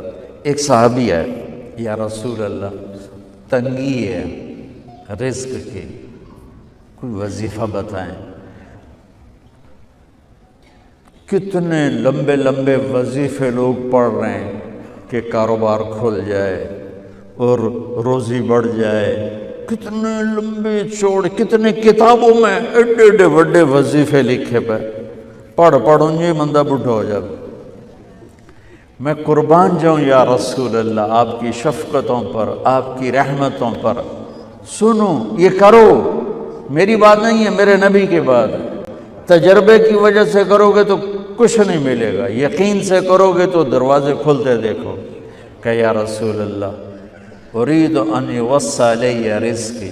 تھا. ایک صحابی ہے، یا رسول اللہ تنگی ہے رزق کی، کوئی وظیفہ بتائیں. کتنے لمبے لمبے وظیفے لوگ پڑھ رہے ہیں کہ کاروبار کھل جائے اور روزی بڑھ جائے. کتنے لمبے چوڑے، کتنے کتابوں میں ایڈے ایڈے بڑے وظیفے لکھے پہ، پڑھوں یہ بندہ بڈھا ہو جائے. میں قربان جاؤں یا رسول اللہ آپ کی شفقتوں پر، آپ کی رحمتوں پر. سنو یہ کرو، میری بات نہیں ہے، میرے نبی کی بات. تجربے کی وجہ سے کرو گے تو کچھ نہیں ملے گا، یقین سے کرو گے تو دروازے کھلتے دیکھو. کہ یا رسول اللہ ارید ان یوسع علی رزقی،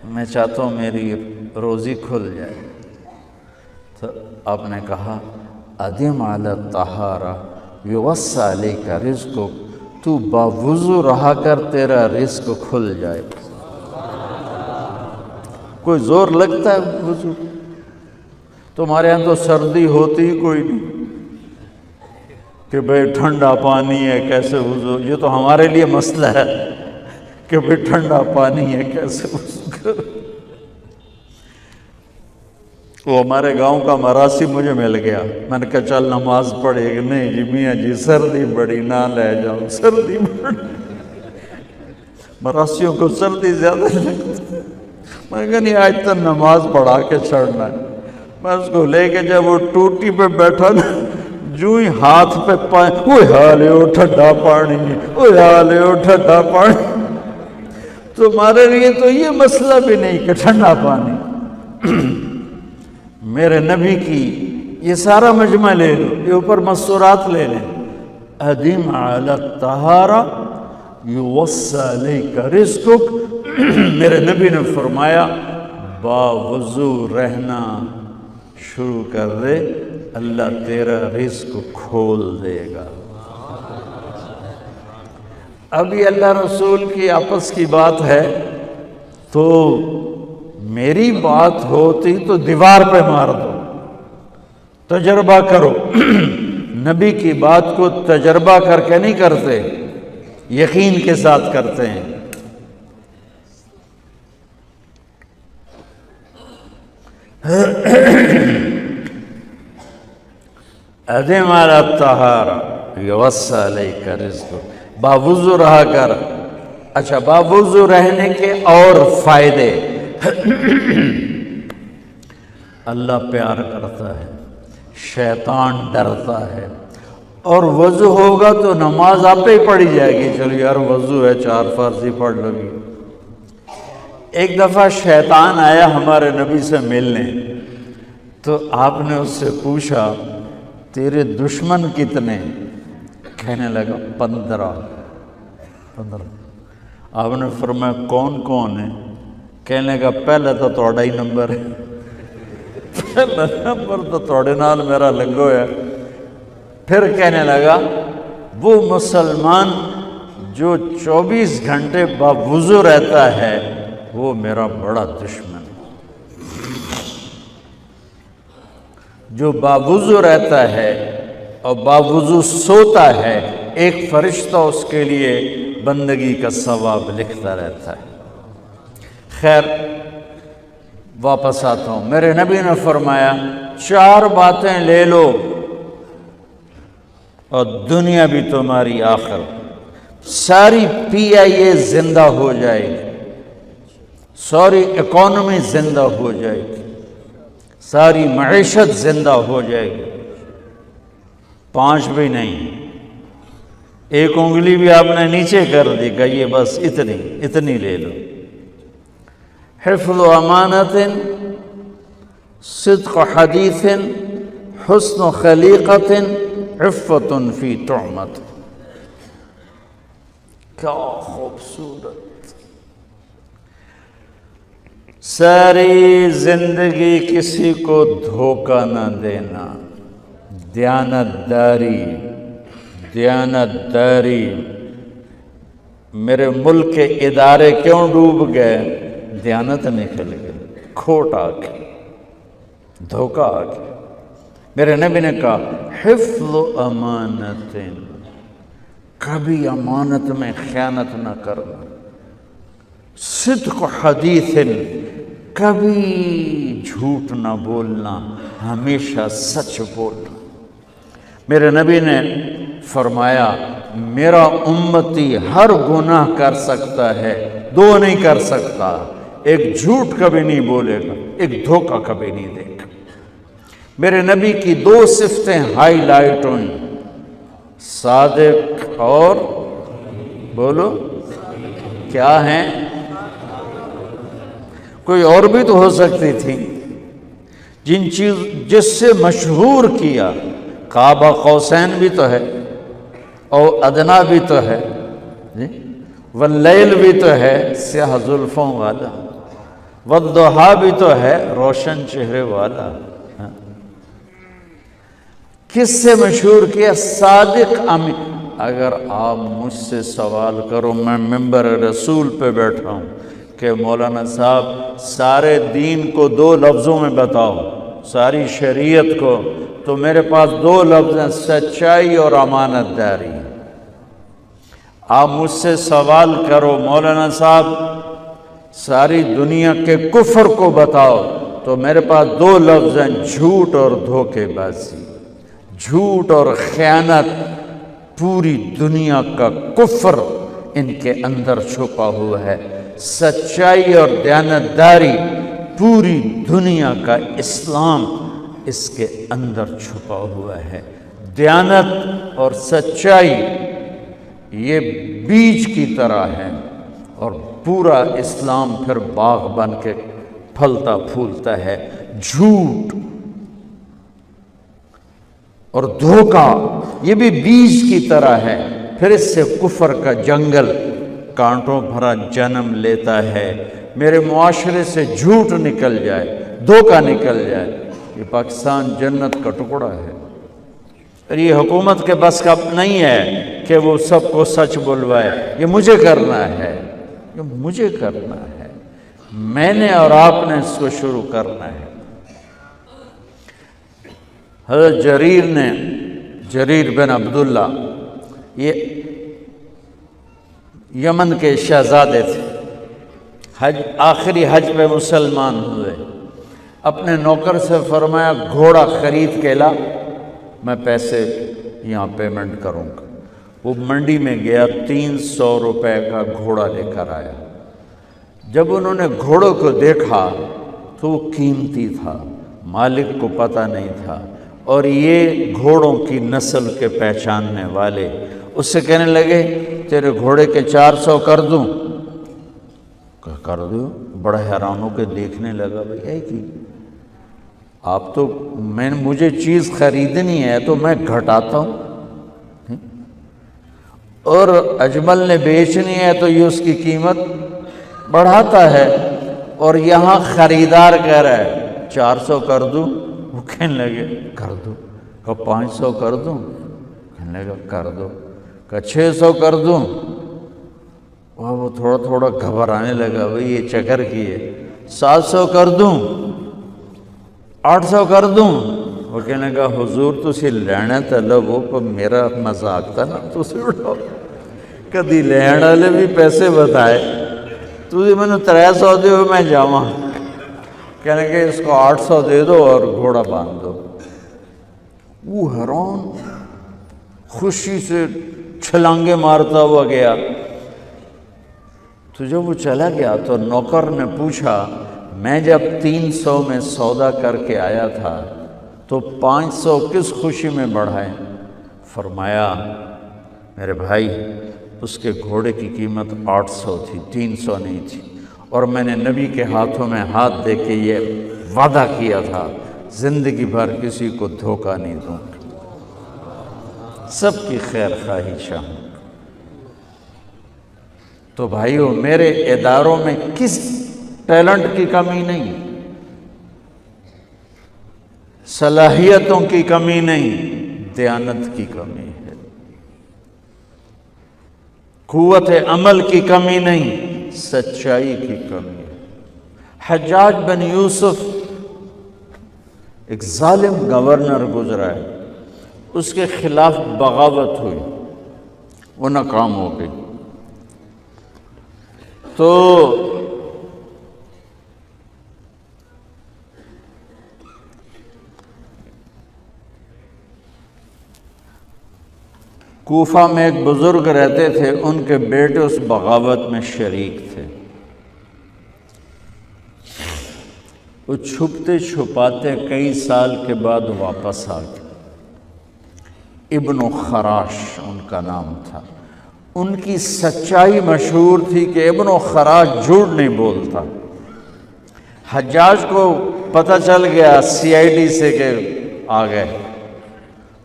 میں چاہتا ہوں میری روزی کھل جائے. تو آپ نے کہا ادم علی الطہارہ یوسع علیک رزقک، تو باوضو رہا کر تیرا رزق کھل جائے. کوئی زور لگتا ہے وضو؟ تمہارے ہاں تو سردی ہوتی ہی کوئی نہیں کہ بھئی ٹھنڈا پانی ہے کیسے وضو. یہ تو ہمارے لیے مسئلہ ہے کہ بھئی ٹھنڈا پانی ہے کیسے وضو کرو. وہ ہمارے گاؤں کا مراسی مجھے مل گیا، میں نے کہا چل نماز پڑھے گی. نہیں جی میاں جی سردی بڑی، نہ لے جاؤ سردی بڑی. مراسیوں کو سردی زیادہ لگتی. میں نے کہا نہیں آج تک نماز پڑھا کے چھڑنا ہے. میں اس کو لے کے جب وہ ٹوٹی پہ بیٹھا نا، جو ہی ہاتھ پہ پائے، اوہ حالے او ٹھنڈا پانی، اوہ حالے او ٹھنڈا پانی. تمہارے لیے تو یہ مسئلہ بھی نہیں کہ ٹھنڈا پانی. میرے نبی کی یہ سارا مجمع لے لو، یہ اوپر مستورات لے لیں. ادم علی الطہارہ یوسع علیک رزقک. میرے نبی نے فرمایا باوضو رہنا شروع کر دے، اللہ تیرا رزق کھول دے گا. ابھی اللہ رسول کی آپس کی بات ہے تو میری بات ہوتی تو دیوار پہ مار دو. تجربہ کرو. نبی کی بات کو تجربہ کر کے نہیں کرتے، یقین کے ساتھ کرتے ہیں. ادم علی الطہارہ یوسع علیک رزقک، باوضو رہا کر. اچھا باوضو رہنے کے اور فائدے. اللہ پیار کرتا ہے، شیطان ڈرتا ہے. اور وضو ہوگا تو نماز آپ ہی پڑھی جائے گی. چلو یار وضو ہے 4 فرض ہی پڑھ لو گی. ایک دفعہ شیطان آیا ہمارے نبی سے ملنے، تو آپ نے اس سے پوچھا تیرے دشمن کتنے؟ کہنے لگا 15. آپ نے فرمایا کون کون ہے؟ کہنے لگا پہلے تو تھوڑا ہی نمبر ہے، پہلا نمبر تو تھوڑے نال میرا لگو ہے. پھر کہنے لگا وہ مسلمان جو 24 گھنٹے باوضو رہتا ہے وہ میرا بڑا دشمن. جو باوضو رہتا ہے اور باوضو سوتا ہے، ایک فرشتہ اس کے لیے بندگی کا ثواب لکھتا رہتا ہے. خیر واپس آتا ہوں. میرے نبی نے فرمایا 4 باتیں لے لو اور دنیا بھی تمہاری آخر. ساری PIA زندہ ہو جائے گی، ساری اکانومی زندہ ہو جائے گی، ساری معیشت زندہ ہو جائے گی. 5 بھی نہیں، ایک انگلی بھی آپ نے نیچے کر دی کہ یہ بس اتنی لے لو. حفظ امانت، صدق حدیث، حسن خلیقت، عفت فی طعمت. کیا خوبصورت. ساری زندگی کسی کو دھوکہ نہ دینا، دیانت داری. میرے ملک کے ادارے کیوں ڈوب گئے؟ دیانت نکل گئی، کھوٹ آ گئی، دھوکہ آ گیا. میرے نبی نے کہا حفظ امانت، کبھی امانت میں خیانت نہ کرنا، صدق حدیث، کبھی جھوٹ نہ بولنا، ہمیشہ سچ بولنا۔ میرے نبی نے فرمایا میرا امتی ہر گناہ کر سکتا ہے، دو نہیں کر سکتا، ایک جھوٹ کبھی نہیں بولے گا، ایک دھوکہ کبھی نہیں دے گا۔ میرے نبی کی دو صفتیں ہائی لائٹ ہوئیں، صادق اور بولو کیا ہیں؟ کوئی اور بھی تو ہو سکتی تھی، جس سے مشہور کیا، قاب قوسین بھی تو ہے، اور ادنا بھی تو ہے، واللیل بھی تو ہے سیاہ زلفوں والا، والضحیٰ بھی تو ہے روشن چہرے والا۔ کس سے مشہور کیا؟ صادق امین۔ اگر آپ مجھ سے سوال کرو، میں ممبر رسول پہ بیٹھا ہوں کہ مولانا صاحب سارے دین کو دو لفظوں میں بتاؤ، ساری شریعت کو، تو میرے پاس دو لفظ ہیں، سچائی اور امانت داری۔ آپ مجھ سے سوال کرو مولانا صاحب ساری دنیا کے کفر کو بتاؤ، تو میرے پاس دو لفظ ہیں، جھوٹ اور دھوکے بازی۔ جھوٹ اور خیانت، پوری دنیا کا کفر ان کے اندر چھپا ہوا ہے، سچائی اور دیانتداری، پوری دنیا کا اسلام اس کے اندر چھپا ہوا ہے۔ دیانت اور سچائی یہ بیج کی طرح ہے، اور پورا اسلام پھر باغ بن کے پھلتا پھولتا ہے۔ جھوٹ اور دھوکہ یہ بھی بیج کی طرح ہے، پھر اس سے کفر کا جنگل کانٹوں بھرا جنم لیتا ہے۔ میرے معاشرے سے جھوٹ نکل جائے، دھوکہ نکل جائے، یہ پاکستان جنت کا ٹکڑا ہے۔ اور یہ حکومت کے بس کا نہیں ہے کہ وہ سب کو سچ بلوائے، یہ مجھے کرنا ہے، یہ مجھے کرنا ہے، میں نے اور آپ نے اس کو شروع کرنا ہے۔ حضرت جریر بن عبداللہ یہ یمن کے شہزادے تھے، آخری حج پہ مسلمان ہوئے، اپنے نوکر سے فرمایا گھوڑا خرید کے لا، میں پیسے یہاں پیمنٹ کروں گا۔ وہ منڈی میں گیا، 300 روپے کا گھوڑا لے کر آیا۔ جب انہوں نے گھوڑوں کو دیکھا تو وہ قیمتی تھا، مالک کو پتہ نہیں تھا، اور یہ گھوڑوں کی نسل کے پہچاننے والے اس سے کہنے لگے تیرے گھوڑے کے 400 کر دوں؟ کر دو۔ بڑا حیران ہو کے دیکھنے لگا، بھئی اے کی آپ تو مجھے چیز خریدنی ہے تو میں گھٹاتا ہوں، اور اجمل نے بیچنی ہے تو یہ اس کی قیمت بڑھاتا ہے، اور یہاں خریدار کہہ رہا ہے 400 کر دوں؟ وہ کہنے لگے کر دو۔ کہ 500 کر دوں؟ کہنے لگا کر دو۔ کہ 600 کر دوں؟ وہ تھوڑا تھوڑا گھبرانے لگا، بھئی یہ چکر کی ہے۔ 700 کر دوں؟ 800 کر دوں؟ وہ کہنے لگا حضور تسی لینا تے لو، پر میرا مذاق تھا نا، تسی اٹھو کدی لین والے بھی پیسے بتائے، تسی میں نے 300 دیو میں جاواں۔ کہنے کہ اس کو 800 دے دو اور گھوڑا باندھ دو۔ وہ حیران خوشی سے چھلانگے مارتا ہوا گیا۔ تو جب وہ چلا گیا تو نوکر نے پوچھا میں جب 300 میں سودا کر کے آیا تھا تو 500 کس خوشی میں بڑھائے؟ فرمایا میرے بھائی اس کے گھوڑے کی قیمت 800 تھی، 300 نہیں تھی، اور میں نے نبی کے ہاتھوں میں ہاتھ دے کے یہ وعدہ کیا تھا زندگی بھر کسی کو دھوکہ نہیں دوں گا، سب کی خیر خواہی چاہوں۔ تو بھائیو میرے اداروں میں کس ٹیلنٹ کی کمی نہیں، صلاحیتوں کی کمی نہیں، دیانت کی کمی ہے، قوت عمل کی کمی نہیں، سچائی کی کمی ہے۔ حجاج بن یوسف ایک ظالم گورنر گزرا ہے، اس کے خلاف بغاوت ہوئی، وہ ناکام ہو گئی۔ تو کوفہ میں ایک بزرگ رہتے تھے، ان کے بیٹے اس بغاوت میں شریک تھے۔ وہ چھپتے چھپاتے کئی سال کے بعد واپس آ گئے۔ ابن خراش ان کا نام تھا۔ ان کی سچائی مشہور تھی کہ ابن خراش جھوٹ نہیں بولتا۔ حجاج کو پتہ چل گیا CID سے کہ آ گئے،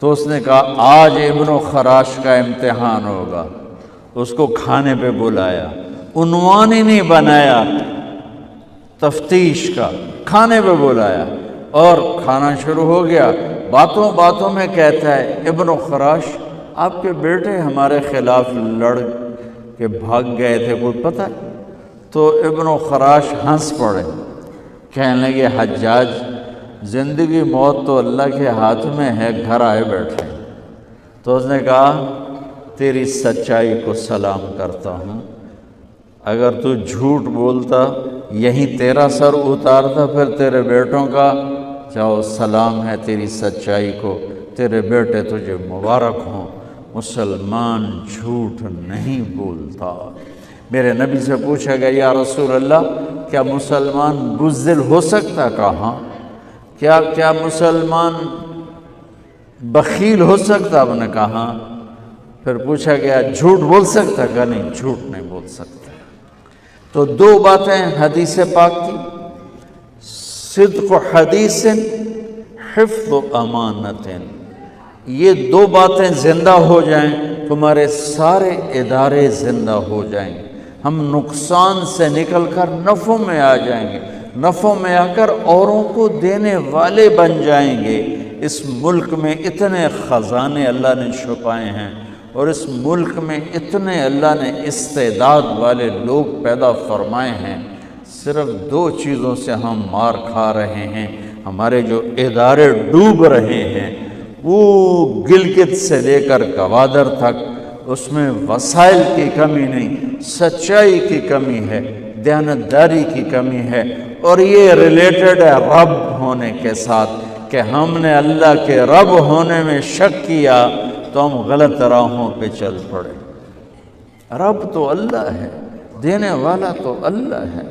تو اس نے کہا آج ابن خراش کا امتحان ہوگا۔ اس کو کھانے پہ بلایا، عنوان ہی نہیں بنایا تفتیش کا، کھانے پہ بلایا اور کھانا شروع ہو گیا۔ باتوں باتوں میں کہتا ہے ابن خراش آپ کے بیٹے ہمارے خلاف لڑ کے بھاگ گئے تھے، کوئی پتہ ہے؟ تو ابن خراش ہنس پڑے، کہنے لگے حجاج زندگی موت تو اللہ کے ہاتھ میں ہے، گھر آئے بیٹھے۔ تو اس نے کہا تیری سچائی کو سلام کرتا ہوں، اگر تو جھوٹ بولتا یہیں تیرا سر اتارتا، پھر تیرے بیٹوں کا جاؤ سلام ہے تیری سچائی کو، تیرے بیٹے تجھے مبارک ہوں، مسلمان جھوٹ نہیں بولتا۔ میرے نبی سے پوچھا گیا یا رسول اللہ کیا مسلمان بزدل ہو سکتا؟ کہا کیا مسلمان بخیل ہو سکتا؟ آپ نے کہا۔ پھر پوچھا گیا جھوٹ بول سکتا؟ کہا نہیں، جھوٹ نہیں بول سکتا۔ تو دو باتیں حدیث پاک کی، صدق حدیث، حفظ امانت، یہ دو باتیں زندہ ہو جائیں تمہارے سارے ادارے زندہ ہو جائیں گے، ہم نقصان سے نکل کر نفع میں آ جائیں گے، نفع میں آ کر اوروں کو دینے والے بن جائیں گے۔ اس ملک میں اتنے خزانے اللہ نے چھپائے ہیں، اور اس ملک میں اتنے اللہ نے استعداد والے لوگ پیدا فرمائے ہیں، صرف دو چیزوں سے ہم مار کھا رہے ہیں، ہمارے جو ادارے ڈوب رہے ہیں، وہ گلگت سے لے کر گوادر تک، اس میں وسائل کی کمی نہیں، سچائی کی کمی ہے، دیانتداری کی کمی ہے، اور یہ ریلیٹڈ ہے رب ہونے کے ساتھ، کہ ہم نے اللہ کے رب ہونے میں شک کیا تو ہم غلط راہوں پہ چل پڑے۔ رب تو اللہ ہے، دینے والا تو اللہ ہے۔